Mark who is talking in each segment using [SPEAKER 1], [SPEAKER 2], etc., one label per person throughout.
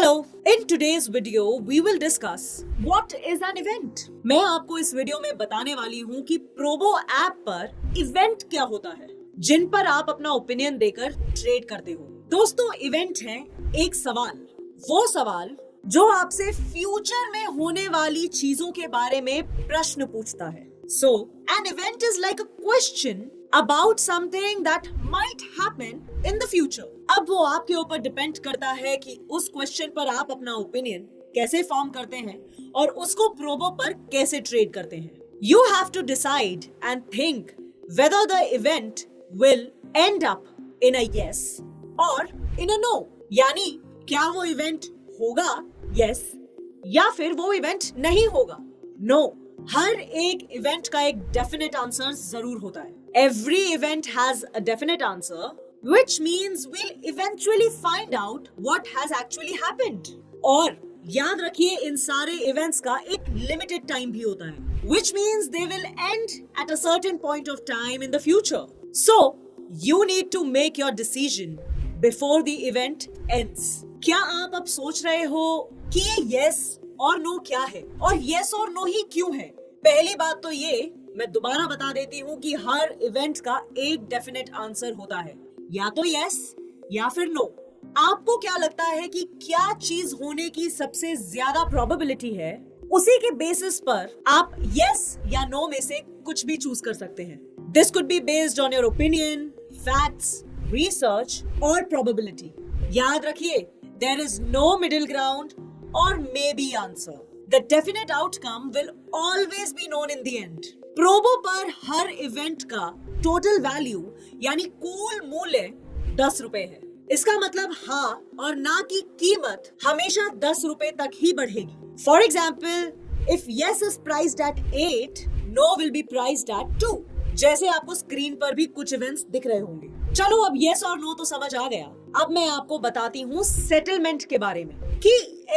[SPEAKER 1] Hello, in today's video we will discuss what is an event। मैं आपको इस video में बताने वाली हूँ कि प्रोबो ऐप पर इवेंट क्या होता है, जिन पर आप अपना ओपिनियन देकर ट्रेड करते हो। दोस्तों, इवेंट है एक सवाल, वो सवाल जो आपसे फ्यूचर में होने वाली चीजों के बारे में प्रश्न पूछता है। So, an event is like a question about something that might happen in the future। अब वो आपके ऊपर डिपेंड करता है कि उस क्वेश्चन पर आप अपना ओपिनियन कैसे फॉर्म करते हैं और उसको प्रोबो पर कैसे ट्रेड करते हैं। You have to decide and think whether the event will end up in a yes or in a no। यानी क्या वो इवेंट होगा yes या फिर वो इवेंट नहीं होगा no। हर एक इवेंट का एक डेफिनेट आंसर जरूर होता है। Every event has a definite answer, which means we'll eventually find out what has actually happened। और याद रखिए, इन सारे इवेंट्स का एक लिमिटेड टाइम भी होता है, which means they will end at a certain point of time in the future। So, you need to make your decision before the event ends। क्या आप अब सोच रहे हो कि ये yes और नो क्या है और yes और नो ही क्यों है? पहली बात तो ये मैं दोबारा बता देती हूँ कि हर इवेंट का एक डेफिनेट आंसर होता है, या तो yes या फिर नो। आपको क्या लगता है कि क्या चीज होने की सबसे ज्यादा प्रोबेबिलिटी है? उसी के बेसिस पर आप yes या नो में से कुछ भी चूज कर सकते हैं। This could be based on your opinion, facts, research और प्रोबेबिलिटी। याद रखिए, there is no middle ground or maybe answer। The definite outcome will always be known in the end। Probo पर हर इवेंट का टोटल वैल्यू यानी कुल मूल्य 10 रुपए है। इसका मतलब हाँ और ना की कीमत हमेशा 10 रुपए तक ही बढ़ेगी। For example, if yes is priced at 8, no will be priced at 2। जैसे आपको स्क्रीन पर भी कुछ इवेंट्स दिख रहे होंगे। चलो, अब yes और no तो समझ आ गया। अब मैं आपको बताती हूँ सेटलमेंट के बारे में कि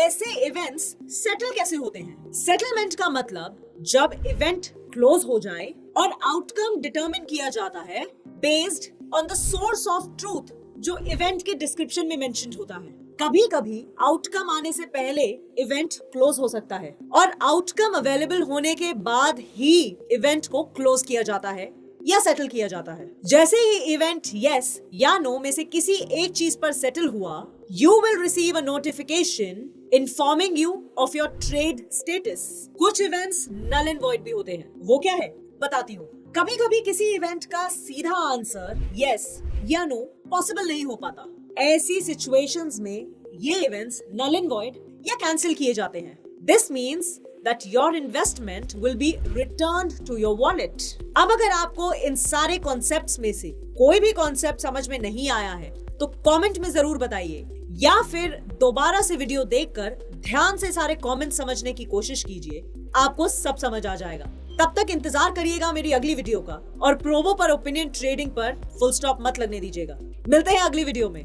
[SPEAKER 1] ऐसे इवेंट्स सेटल कैसे होते हैं। सेटलमेंट का मतलब जब इवेंट क्लोज हो जाए और आउटकम डिटरमिन किया जाता है based on the source of truth जो इवेंट के डिस्क्रिप्शन में मेंशन्ड होता है। कभी कभी आउटकम आने से पहले इवेंट क्लोज हो सकता है और आउटकम अवेलेबल होने के बाद ही इवेंट को क्लोज किया जाता है या सेटल किया जाता है। जैसे ही इवेंट यस या नो में से किसी एक चीज पर सेटल हुआ, you will receive a notification informing you of your trade status. कुछ इवेंट्स नल एंड वॉइड भी होते हैं। वो क्या है बताती हूँ। कभी कभी किसी इवेंट का सीधा आंसर यस या नो पॉसिबल नहीं हो पाता। ऐसी सिचुएशंस में ये इवेंट्स नल एंड वॉइड या कैंसिल किए जाते हैं। This means that your investment will be returned to your wallet। अब अगर आपको इन सारे कॉन्सेप्ट्स में से कोई भी कॉन्सेप्ट समझ में नहीं आया है तो कमेंट में जरूर बताइए, या फिर दोबारा से वीडियो देखकर ध्यान से सारे कमेंट समझने की कोशिश कीजिए, आपको सब समझ आ जाएगा। तब तक इंतजार करिएगा मेरी अगली वीडियो का और प्रोबो पर ओपिनियन ट्रेडिंग पर फुल स्टॉप मत लगने दीजिएगा। मिलते हैं अगली वीडियो में।